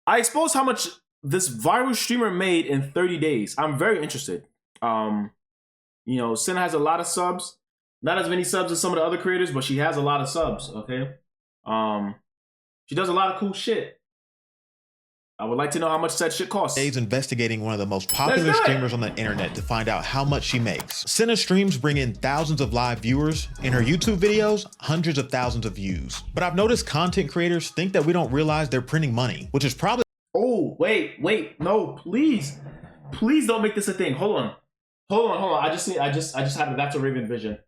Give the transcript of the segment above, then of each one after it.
I exposed how much this viral streamer made in 30 days. I'm very interested. Cinna has a lot of subs. Not as many subs as some of the other creators, but she has a lot of subs, okay? She does a lot of cool shit. I would like to know how much that shit costs. Days investigating one of the most popular streamers on the internet to find out how much she makes. Cinna's streams bring in thousands of live viewers. In her YouTube videos, hundreds of thousands of views. But I've noticed content creators think that we don't realize they're printing money, which is probably— Oh, wait, no, please don't make this a thing. Hold on. I just had that's a Raven vision.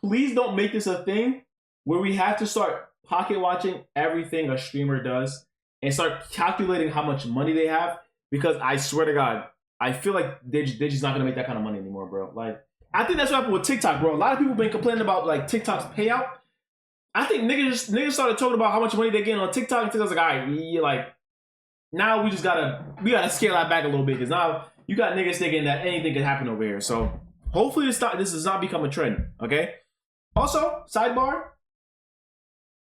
Please don't make this a thing where we have to start pocket watching everything a streamer does and start calculating how much money they have, because I swear to God, I feel like they're just not gonna make that kind of money anymore, bro. Like, I think that's what happened with TikTok, bro. A lot of people been complaining about like TikTok's payout. I think niggas started talking about how much money they're getting on TikTok, and TikTok's like, all right, yeah, like now we gotta scale that back a little bit, because now you got niggas thinking that anything can happen over here. So hopefully this does not become a trend, okay? Also, sidebar,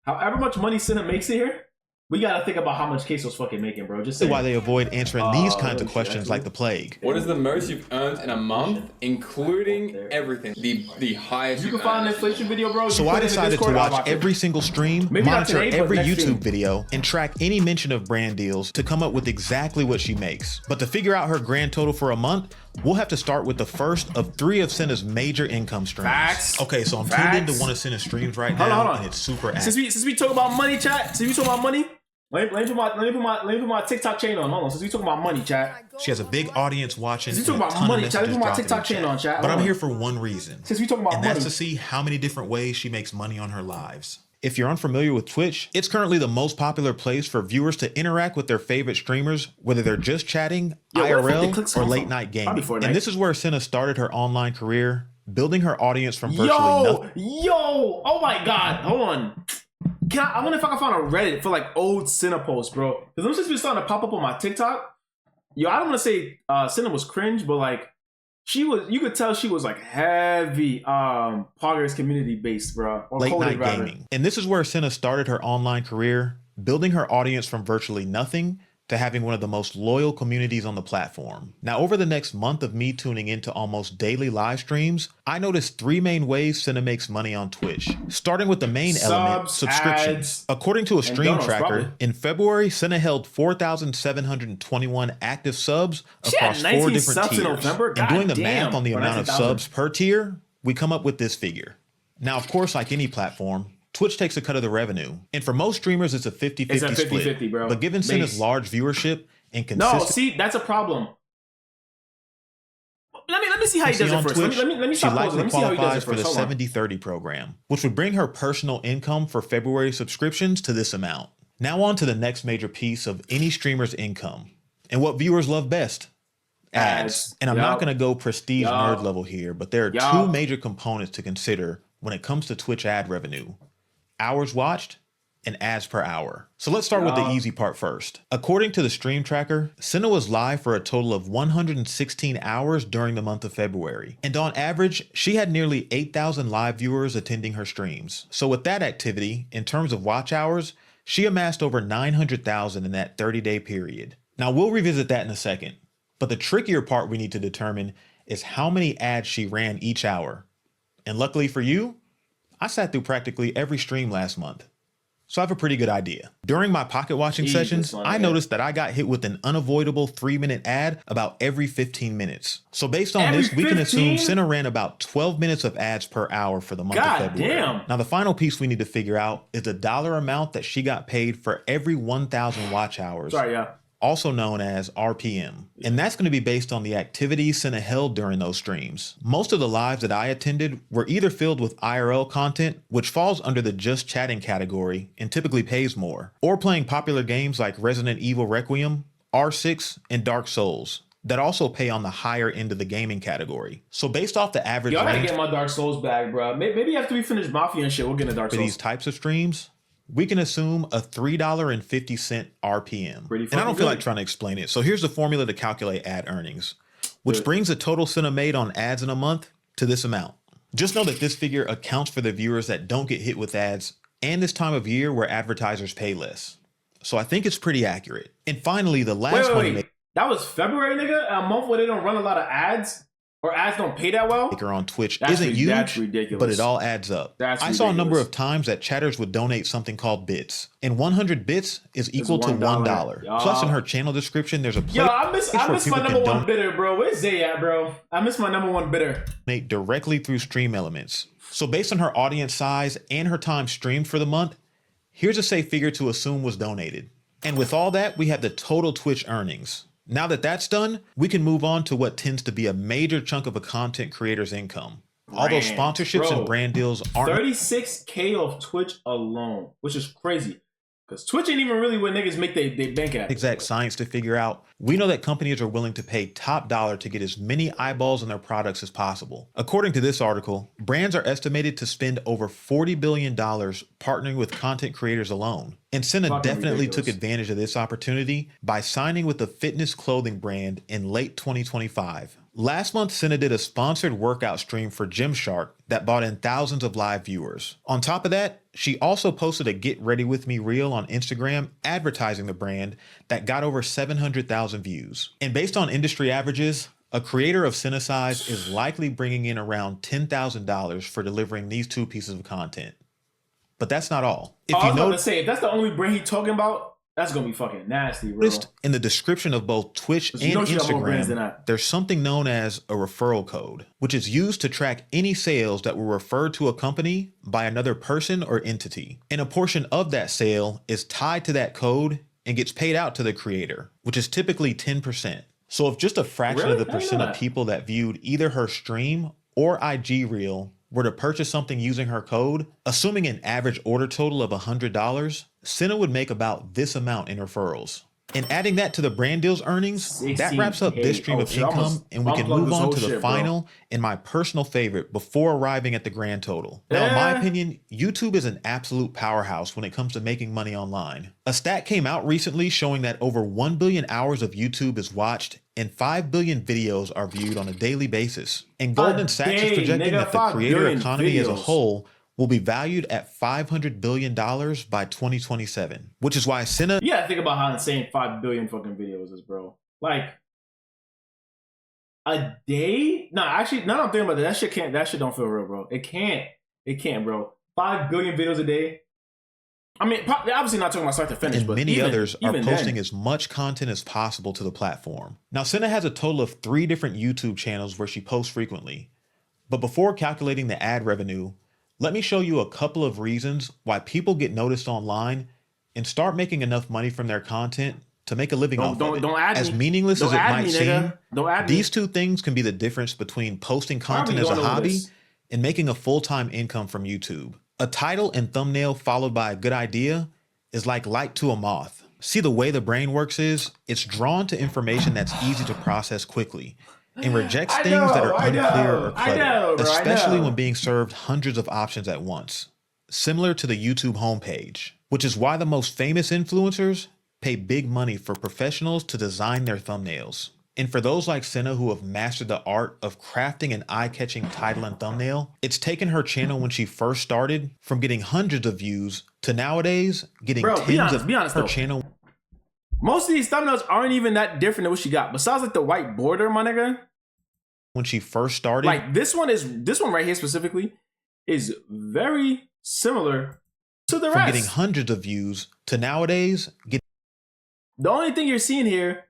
however much money Cinna makes here, we gotta think about how much Queso's fucking making, bro. Just why they avoid answering these kinds of questions like the plague. What is the most you've earned in a month, including everything? The highest. You can find an inflation video, bro. So I decided to watch every single stream, monitor every YouTube video, and track any mention of brand deals to come up with exactly what she makes. But to figure out her grand total for a month, we'll have to start with the first of 3 of Cinna's major income streams. Facts. Okay, so I'm tuned into one of Cinna's streams right now, and it's super active. Since we talk about money, chat. Since we talk about money, let me put my TikTok chain on. Hold on. Since we talking about money, chat. She has a big audience watching. Since we talking about money, chat. Let me put my TikTok chain on, chat. But I'm here for one reason. Since we talking about money, and that's to see how many different ways she makes money on her lives. If you're unfamiliar with Twitch, it's currently the most popular place for viewers to interact with their favorite streamers, whether they're just chatting, IRL, or late night gaming. And this is where Cinna started her online career, building her audience from virtually nothing. Oh my God, hold on. I wonder if I can find a Reddit for like old Cinna posts, bro. Because them shit's been starting to pop up on my TikTok. I don't want to say Cinna was cringe, but like you could tell she was like heavy Poggers community based, bro. Or late night gaming. And this is where Cinna started her online career, building her audience from virtually nothing to having one of the most loyal communities on the platform. Now, over the next month of me tuning into almost daily live streams, I noticed 3 main ways Cinna makes money on Twitch. Starting with the main element, subscriptions. Ads, according to a stream tracker, in February, Cinna held 4,721 active subs across 4 different tiers. And doing the math on the amount of subs per tier, we come up with this figure. Now, of course, like any platform, Twitch takes a cut of the revenue. And for most streamers, it's a 50-50 split. Bro. But given Cinna's large viewership and consistent— No, see, that's a problem. Let me see how he does it first. Let me she likely qualifies for the 70-30 program, which would bring her personal income for February subscriptions to this amount. Now on to the next major piece of any streamer's income, and what viewers love best: ads. And I'm not going to go prestige nerd level here, but there are 2 major components to consider when it comes to Twitch ad revenue: hours watched and ads per hour. So let's start with the easy part first. According to the stream tracker, Cinna was live for a total of 116 hours during the month of February. And on average, she had nearly 8,000 live viewers attending her streams. So with that activity, in terms of watch hours, she amassed over 900,000 in that 30-day period. Now we'll revisit that in a second, but the trickier part we need to determine is how many ads she ran each hour. And luckily for you, I sat through practically every stream last month, so I have a pretty good idea. During my pocket watching sessions, I noticed that I got hit with an unavoidable 3-minute ad about every 15 minutes. So based on this, we can assume Cinna ran about 12 minutes of ads per hour for the month of February. Damn. Now the final piece we need to figure out is the dollar amount that she got paid for every 1,000 watch hours. Also known as RPM. And that's going to be based on the activities Cinna held during those streams. Most of the lives that I attended were either filled with IRL content, which falls under the just chatting category and typically pays more, or playing popular games like Resident Evil Requiem, R6, and Dark Souls, that also pay on the higher end of the gaming category. So based off the average range— I gotta get my Dark Souls back, bro. Maybe after we finish Mafia and shit, we'll get a Dark Souls. For these types of streams, we can assume a $3.50 RPM. And I don't feel like trying to explain it. So here's the formula to calculate ad earnings, which brings the total Cinna made on ads in a month to this amount. Just know that this figure accounts for the viewers that don't get hit with ads and this time of year where advertisers pay less. so I think it's pretty accurate. And finally, the last wait. That was February, nigga? A month where they don't run a lot of ads? Or ads don't pay that well? On Twitch isn't huge, that's ridiculous. But it all adds up. I saw a number of times that chatters would donate something called bits, and 100 bits is equal to $1. Plus, in her channel description, there's a place. Yo, I miss my number one bidder, bro. Where's Zay at, bro? I miss my number one bidder. Donate directly through Stream Elements. So, based on her audience size and her time streamed for the month, here's a safe figure to assume was donated. And with all that, we have the total Twitch earnings. Now that that's done, we can move on to what tends to be a major chunk of a content creator's income. All those sponsorships and brand deals aren't 36K of Twitch alone, which is crazy. Because Twitch ain't even really what niggas make they bank at. Exact science to figure out. We know that companies are willing to pay top dollar to get as many eyeballs on their products as possible. According to this article, brands are estimated to spend over $40 billion partnering with content creators alone. And Cinna definitely took advantage of this opportunity by signing with the fitness clothing brand in late 2025. Last month, Cinna did a sponsored workout stream for Gymshark that brought in thousands of live viewers. On top of that, she also posted a Get Ready With Me reel on Instagram advertising the brand that got over 700,000 views. And based on industry averages, a creator of Cinna size is likely bringing in around $10,000 for delivering these two pieces of content. But that's not all. I was about to say, if that's the only brand he's talking about, that's gonna be fucking nasty, bro. In the description of both Twitch and Instagram, there's something known as a referral code, which is used to track any sales that were referred to a company by another person or entity. And a portion of that sale is tied to that code and gets paid out to the creator, which is typically 10%. So if just a fraction of the percent of people that viewed either her stream or IG reel were to purchase something using her code, assuming an average order total of $100, Cinna would make about this amount in referrals. And adding that to the brand deal's earnings, that wraps up this stream of income, and we can move on to the final and my personal favorite before arriving at the grand total. Now, in my opinion, YouTube is an absolute powerhouse when it comes to making money online. A stat came out recently showing that over 1 billion hours of YouTube is watched and 5 billion videos are viewed on a daily basis. And Goldman Sachs is projecting that the creator economy as a whole will be valued at $500 billion by 2027, which is why Cinna... You gotta think about how insane 5 billion fucking videos is, bro. Like, a day? No, actually, now I'm thinking about that shit don't feel real, bro. It can't, bro. 5 billion videos a day. I mean, obviously not talking about start to finish, and but many others are posting as much content as possible to the platform. Now, Cinna has a total of 3 different YouTube channels where she posts frequently. But before calculating the ad revenue, let me show you a couple of reasons why people get noticed online and start making enough money from their content to make a living off of it. As meaningless as it might seem, these two things can be the difference between posting content as a hobby and making a full-time income from YouTube. A title and thumbnail followed by a good idea is like light to a moth. See, the way the brain works is it's drawn to information that's easy to process quickly and rejects things that are unclear or cluttered, especially when being served hundreds of options at once, similar to the YouTube homepage, which is why the most famous influencers pay big money for professionals to design their thumbnails. And for those like Cinna who have mastered the art of crafting an eye-catching title and thumbnail, it's taken her channel when she first started from getting hundreds of views to nowadays getting tens of her channel. Most of these thumbnails aren't even that different than what she got. Besides like the white border, my nigga. When she first started. Like this one right here specifically is very similar to the rest. From getting hundreds of views to nowadays getting. The only thing you're seeing here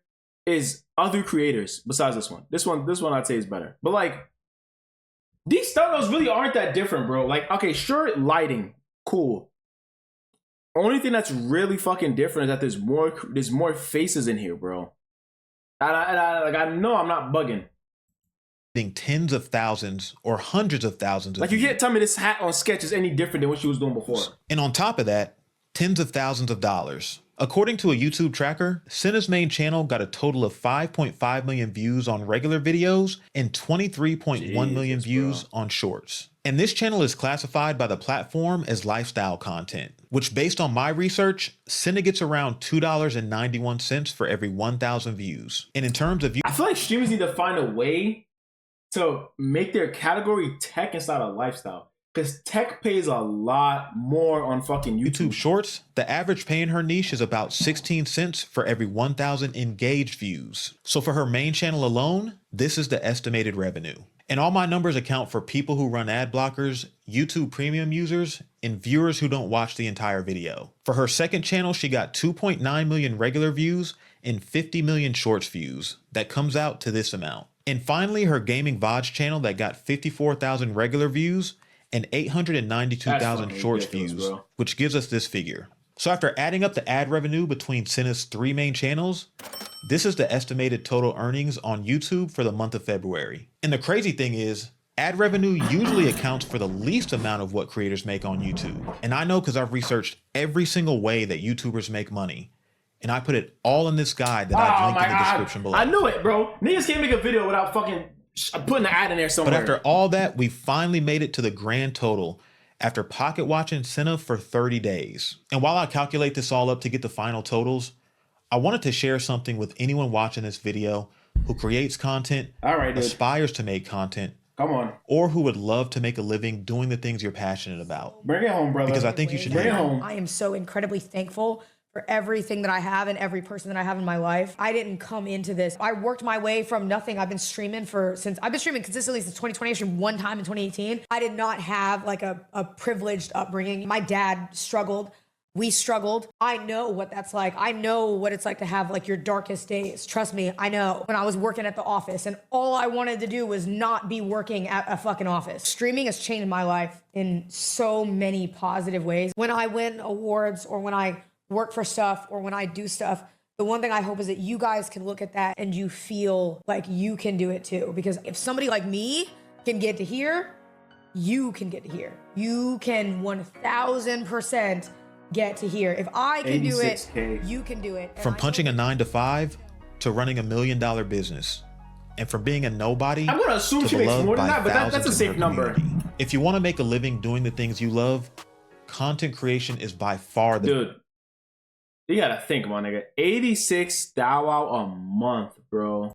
is other creators besides this one. This one I'd say is better. But like these thumbnails really aren't that different, bro. Like, okay, sure, lighting, cool. Only thing that's really fucking different is that there's more faces in here, bro. And I know I'm not bugging. Tens of thousands or hundreds of thousands of like, you can't tell me this hat on Sketch is any different than what she was doing before. And on top of that, tens of thousands of dollars. According to a YouTube tracker, Cinna's main channel got a total of 5.5 million views on regular videos and 23.1 million views on shorts. And this channel is classified by the platform as lifestyle content, which based on my research, Cinna gets around $2.91 for every 1,000 views. And in terms of... I feel like streamers need to find a way to make their category tech instead of lifestyle. Because tech pays a lot more on fucking YouTube Shorts, the average pay in her niche is about 16 cents for every 1,000 engaged views. So for her main channel alone, this is the estimated revenue. And all my numbers account for people who run ad blockers, YouTube Premium users, and viewers who don't watch the entire video. For her second channel, she got 2.9 million regular views and 50 million Shorts views. That comes out to this amount. And finally, her gaming VODs channel that got 54,000 regular views and 892,000 Shorts views, bro, which gives us this figure. So after adding up the ad revenue between Cinna's 3 main channels, this is the estimated total earnings on YouTube for the month of February. And the crazy thing is, ad revenue usually accounts for the least amount of what creators make on YouTube. And I know because I've researched every single way that YouTubers make money. And I put it all in this guide that I've linked in the description below. I knew it, bro. Niggas can't make a video without fucking putting the ad in there somewhere. But after all that, we finally made it to the grand total after pocket watching Cinna for 30 days. And while I calculate this all up to get the final totals, I wanted to share something with anyone watching this video who creates content, aspires to make content, or who would love to make a living doing the things you're passionate about. Bring it home, brother. Because I think you should bring it home. I am so incredibly thankful for everything that I have and every person that I have in my life. I didn't come into this. I worked my way from nothing. I've been streaming consistently since 2020. I streamed one time in 2018. I did not have like a privileged upbringing. My dad struggled. We struggled. I know what that's like. I know what it's like to have like your darkest days. Trust me, I know. When I was working at the office and all I wanted to do was not be working at a fucking office. Streaming has changed my life in so many positive ways. When I win awards or when I work for stuff or when I do stuff, the one thing I hope is that you guys can look at that and you feel like you can do it too. Because if somebody like me can get to here, you can get to here. You can 1000% get to here. If I can do it, you can do it. From punching a 9-to-5 to running $1 million business. And from being a nobody, I'm gonna assume she makes more than that, but that's a safe number. If you want to make a living doing the things you love, content creation is by far the... Dude, you gotta think, my nigga. 86 thou out a month, bro.